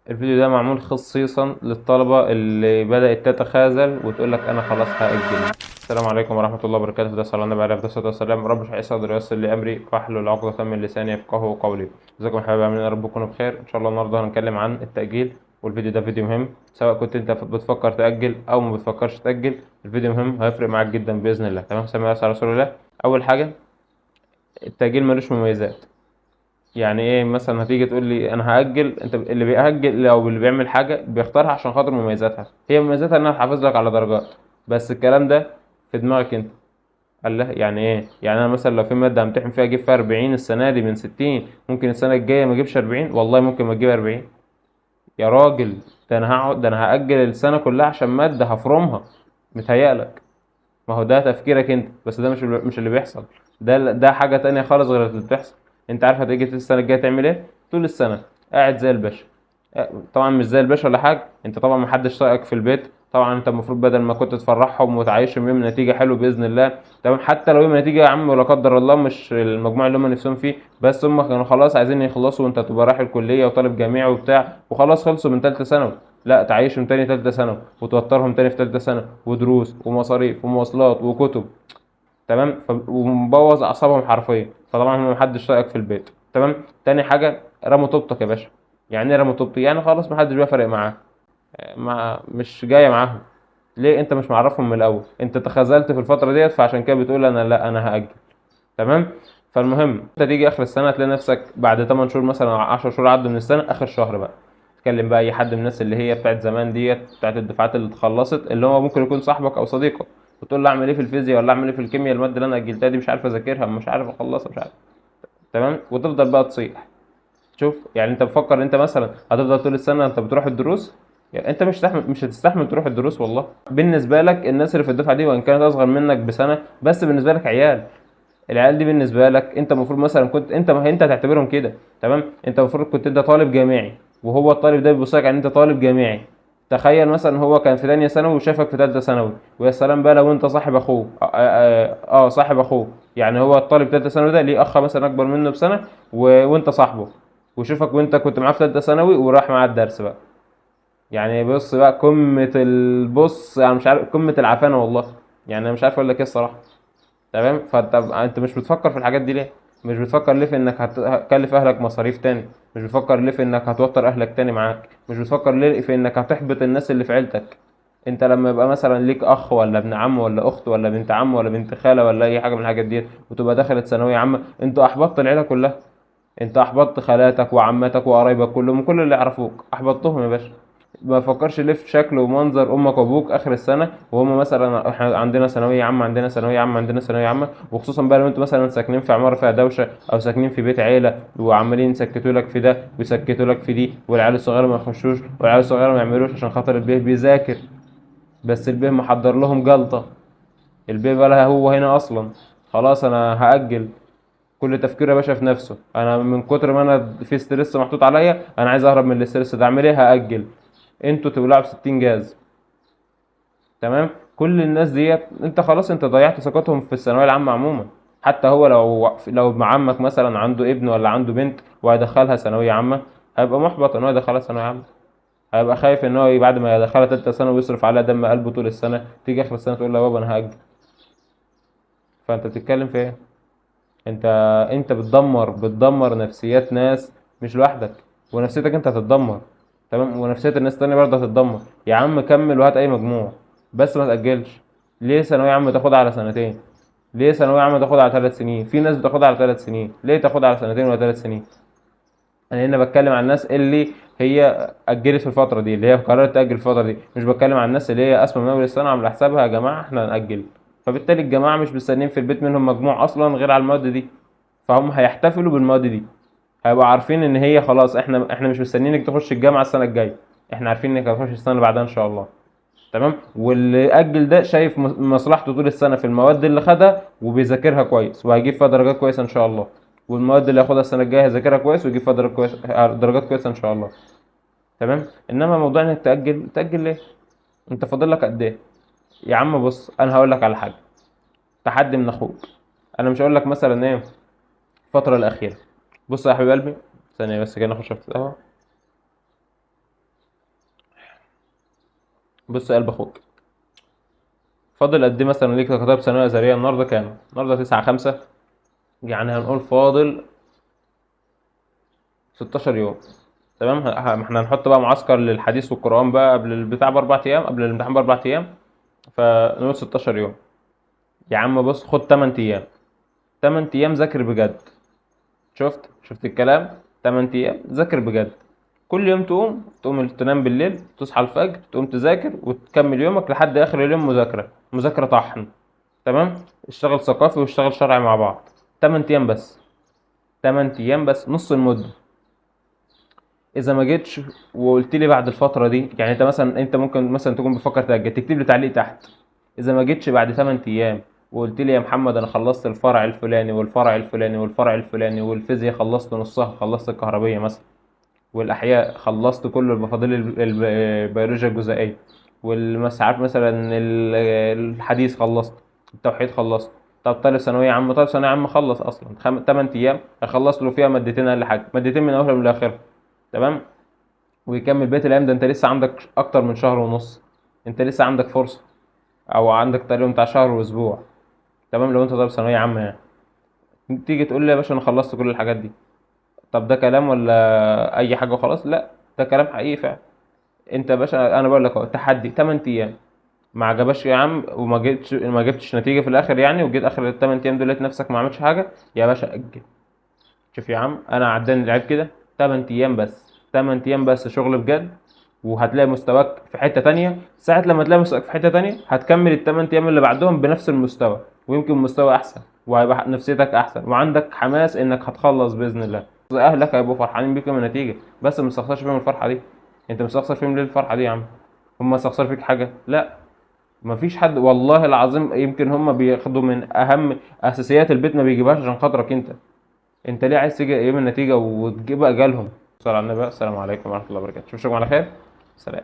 الفيديو ده معمول خصيصا للطلبة اللي بدأت تتخاذل وتقول لك أنا خلاص هأجل. السلام عليكم ورحمة الله وبركاته. ده صلى الله عليه الصلاة والسلام. رب اشرح لي صدري ويسر لي أمري واحلل عقدة من لساني يفقهوا قولي. ازيكم يا حبايبي، عاملين إيه؟ يا رب تكونوا بخير إن شاء الله. النهاردة هنتكلم عن التأجيل، والفيديو ده فيديو مهم سواء كنت أنت بتفكر تأجل أو ما بتفكرش تأجل. الفيديو مهم هيفرق معاك جدا بإذن الله. تمام، سلام على رسول الله. أول حاجة، التأجيل ملوش مميزات. يعني ايه؟ مثلا هتيجي تقول لي انا هاجل، انت اللي بيأجل او اللي بيعمل حاجه بيختارها عشان خاطر مميزاتها. هي مميزاتها انها تحافظ لك على درجات، بس الكلام ده في دماغك انت. قال له يعني ايه؟ يعني انا مثلا لو في ماده همتحن فيها اجيب فيها 40 السنه دي من 60، ممكن السنه الجايه ما اجيبش 40. والله ممكن ما اجيب 40 يا راجل. ده انا هقعد، ده انا هاجل السنه كلها عشان ماده هفرمها. متهيألك؟ ما هو ده تفكيرك انت، بس ده مش اللي بيحصل. ده حاجة تانية خالص غير اللي بتحصل. انت عارف هتيجي السنة الجاية تعمل ايه؟ طول السنة قاعد زي الباشا. طبعا مش زي الباشا ولا حاجة، انت طبعا محدش طايقك في البيت. طبعا انت المفروض بدل ما كنت تفرحهم وتعيشهم يوم نتيجة حلو بإذن الله. تمام، حتى لو يوم نتيجة يا عم ولا قدر الله مش المجموع اللي هم نفسهم فيه، بس هم كانوا خلاص عايزين يخلصوا وانت تبقى رايح الكلية وطالب جامعي وبتاع وخلاص خلصوا من تالتة ثانوي. لا، تعيشهم تاني تالتة ثانوي وتوترهم تاني في تالتة ثانوي ودروس ومصاريف ومواصلات وكتب. تمام، ومبوظ اعصابهم حرفيا. فطبعا هم محدش طايقك في البيت. تمام. تاني حاجه، رموا طوبتك يا باشا. يعني ايه رموا طوبتي؟ يعني خلاص محدش بقى فارق معاه. مش جايه معاهم. ليه؟ انت مش معرفهم من الاول، انت تخاذلت في الفتره ديت، فعشان كده بتقول انا لا انا هاجل. تمام. فالمهم انت تيجي اخر السنه تلاقي نفسك بعد 8 شهور مثلا او 10 شهور عدوا من السنه، اخر شهر بقى تكلم بقى اي حد من الناس اللي هي بتاعت زمان ديت، بتاعت الدفعات اللي اتخلصت، اللي هو ممكن يكون صاحبك او صديقك، وتقول له اعمل ايه في الفيزياء ولا اعمل ايه في الكيمياء، الماده اللي انا اجلتها دي مش عارف اذاكرها، مش عارف اخلصها، مش عارف. تمام، وتفضل بقى تصيح. شوف، يعني انت بفكر انت مثلا هتفضل طول السنه انت بتروح الدروس؟ يعني انت مش هتستحمل تروح الدروس والله. بالنسبه لك الناس اللي في الدفعه دي وان كانت اصغر منك بسنه، بس بالنسبه لك عيال. العيال دي بالنسبه لك انت المفروض مثلا كنت انت، ما انت تعتبرهم كده. تمام، انت المفروض كنت انت طالب جامعي، وهو الطالب ده بيبص لك ان انت طالب جامعي. تخيل مثلا هو كان في تانية ثانوي وشافك في تالتة ثانوي، ويا سلام بقى لو انت صاحب اخوه. صاحب اخوه. يعني هو الطالب تالتة ثانوي ده ليه اخ مثلا اكبر منه بسنة وانت صاحبه، وشوفك وانت كنت معاه في تالتة ثانوي وراح معاه الدرس بقى. يعني بص بقى قمة البص، يعني مش عارف قمة العفانة والله. يعني انا مش عارف اقول لك ايه الصراحة. تمام، فانت مش بتفكر في الحاجات دي ليه؟ مش بتفكر ليه في انك هتكلف اهلك مصاريف تاني؟ مش بتفكر ليه في انك هتوتر اهلك تاني معاك؟ مش بتفكر ليه في انك هتحبط الناس اللي في عيلتك؟ انت لما يبقى مثلا ليك اخ ولا ابن عم ولا اخت ولا بنت عم ولا بنت خاله ولا اي حاجه من الحاجات دي، وتبقى دخلت ثانويه عامه، انت احبطت العيله كلها. انت احبطت خالاتك وعماتك وقرايبك كلهم، كل اللي يعرفوك احبطتهم يا باشا. ما فكرش ليه في شكل ومنظر امك وابوك اخر السنه وهم مثلا احنا عندنا ثانويه عامه، عندنا ثانويه عامه، عندنا ثانويه عامه، وخصوصا بقى لو انتوا مثلا ساكنين في عماره فيها دوشه او ساكنين في بيت عيله وعمالين يسكتوا لك في ده ويسكتوا لك في دي، والعيال الصغيره ما يخشوش والعيال الصغيره ما يعملوش عشان خاطر البيه بيذاكر. بس البيه محضر لهم جلطه. البيه بقى هو هنا اصلا. خلاص انا هاجل. كل تفكيره يا باشا في نفسه. انا من كتر ما انا في ستريس محطوط عليا، انا عايز اهرب من الاستريس ده، اعمل ايه؟ هاجل. انتوا تولعوا ب 60 جاز. تمام. كل الناس ديت انت خلاص انت ضيعت ثقتهم في الثانويه العامه عموما. حتى هو لو ابن عمك مثلا عنده ابن ولا عنده بنت وهيدخلها ثانويه عامه، هيبقى محبط ان هو يدخلها ثانويه عامه. هيبقى خايف ان هو بعد ما يدخلها ثالثه ثانوي ويصرف عليها دم قلبه طول السنه، تيجي اخر السنه تقول له يا بابا انا هاجل. فانت بتتكلم في ايه؟ انت انت بتدمر نفسيات ناس، مش لوحدك. ونفسيتك انت هتتدمر. تمام، ونفسية الناس التانية برضه هتتدمر. يا عم كمل وهات اي مجموع، بس ما تأجلش. ليه ثانوية عامة تاخدها على سنتين؟ ليه ثانوية عامة تاخدها على 3 سنين؟ في ناس بتاخدها على 3 سنين، ليه تاخدها على سنتين ولا 3 سنين؟ انا هنا بتكلم عن الناس اللي هي اجلت في الفترة دي، اللي هي قررت تأجل الفترة دي. مش بتكلم عن الناس اللي هي اسمى من اول السنة عاملة حسابها يا جماعة احنا هنأجل. فبالتالي الجماعة مش مستنيين في البيت منهم مجموع اصلا غير على المواد دي. فهم هيحتفلوا بالمواد دي. هيبقوا عارفين ان هي خلاص احنا مش مستنيينك تخش الجامعه السنه الجايه، احنا عارفين انك هتخش السنه اللي بعدها ان شاء الله. تمام. واللي اجل ده شايف مصلحته طول السنه في المواد اللي خدها وبيذاكرها كويس وهيجيب فيها درجات كويسه ان شاء الله. والمواد اللي هياخدها السنه الجايه هيذاكرها كويس ويجيب فيها درجات كويسه ان شاء الله. تمام. انما موضوع انك تاجل ليه؟ انت فاضل لك قد ايه؟ يا عم بص انا هقول لك على حاجه، تحدي من اخوك. انا مش هقول لك مثلا ايه الفتره الاخيره. بص يا حبيب قلبي، ثانيه بس كده ناخد شفت قهوه. بص يا قلب اخوك، فاضل قد ايه مثلا ليك كتاب ثانويه ازهريه؟ النهارده كام؟ النهارده 9/5، يعني هنقول فاضل 16 يوم. تمام. ما احنا هنحط بقى معسكر للحديث والقرآن بقى قبل البتاع ب4 أيام، قبل الامتحان ب4 أيام، فنقول 16 يوم. يا عم بص، خد 8 أيام. 8 أيام ذاكر بجد. شفت الكلام؟ 8 أيام ذاكر بجد. كل يوم تقوم تنام بالليل، تصحى الفجر، تقوم تذاكر وتكمل يومك لحد آخر اليوم مذاكرة طحن. تمام. اشتغل ثقافي واشتغل شرعي مع بعض. 8 أيام بس. 8 أيام بس، نص المدة. اذا ما جيتش وقلت لي بعد الفتره دي، يعني انت ممكن مثلا تكون بتفكر تاجل، تكتب لي تعليق تحت. اذا ما جيتش بعد 8 ايام وقلت لي يا محمد انا خلصت الفرع الفلاني والفرع الفلاني والفرع الفلاني، والفيزياء خلصت نصها، خلصت الكهربيه مثلا، والاحياء خلصت كل المفاضيل البيولوجيا الجزيئيه، والمساعات مثلا الحديث خلصت، التوحيد خلصت. طب طالب ثانويه عامه، طالب ثانويه عامه خلص اصلا 8 ايام اخلص له فيها مادتين، اقل حاجه مادتين من اولها لاخرها. تمام. ويكمل بقية الأيام. ده أنت لسه عندك أكتر من شهر ونص. أنت لسه عندك فرصة، أو عندك تقريبا بتاع شهر وأسبوع. تمام. لو أنت طالب ثانوية عامة يعني، تيجي تقول لي يا باشا أنا خلصت كل الحاجات دي. طب ده كلام ولا أي حاجة وخلاص؟ لا، ده كلام حقيقي فعلا. أنت يا باشا أنا بقول لك أهو، تحدي 8 أيام، ما عجبش يا عم وما جبتش ما جبتش نتيجة في الآخر يعني، وجيت آخر ال8 أيام دول لقيت نفسك ما عملتش حاجة، يا باشا أجل. شوف يا عم، انا عداني العيب كده. 8 ايام بس، 8 ايام بس شغل بجد، وهتلاقي مستواك في حتة تانية. ساعة لما تلاقي مستواك في حتة تانية هتكمل ال8 ايام اللي بعدهم بنفس المستوى، ويمكن مستوى احسن، وهيبقى نفسيتك احسن، وعندك حماس انك هتخلص باذن الله. اهلك هيبقوا فرحانين بيك من النتيجة، بس ما تستخسرش فيهم الفرحة دي. انت مستخسر فيهم ليه الفرحة دي يا عم؟ هم استخسر فيك حاجة؟ لا. مفيش حد والله العظيم. يمكن هم بياخدوا من اهم اساسيات البيت، ما بيجيبهاش عشان خاطرك انت ليه عايز تيجي ايام النتيجه وتجيب اجالهم؟ صلى على النبي. السلام عليكم ورحمه الله وبركاته. اشوفكم على خير. سلام.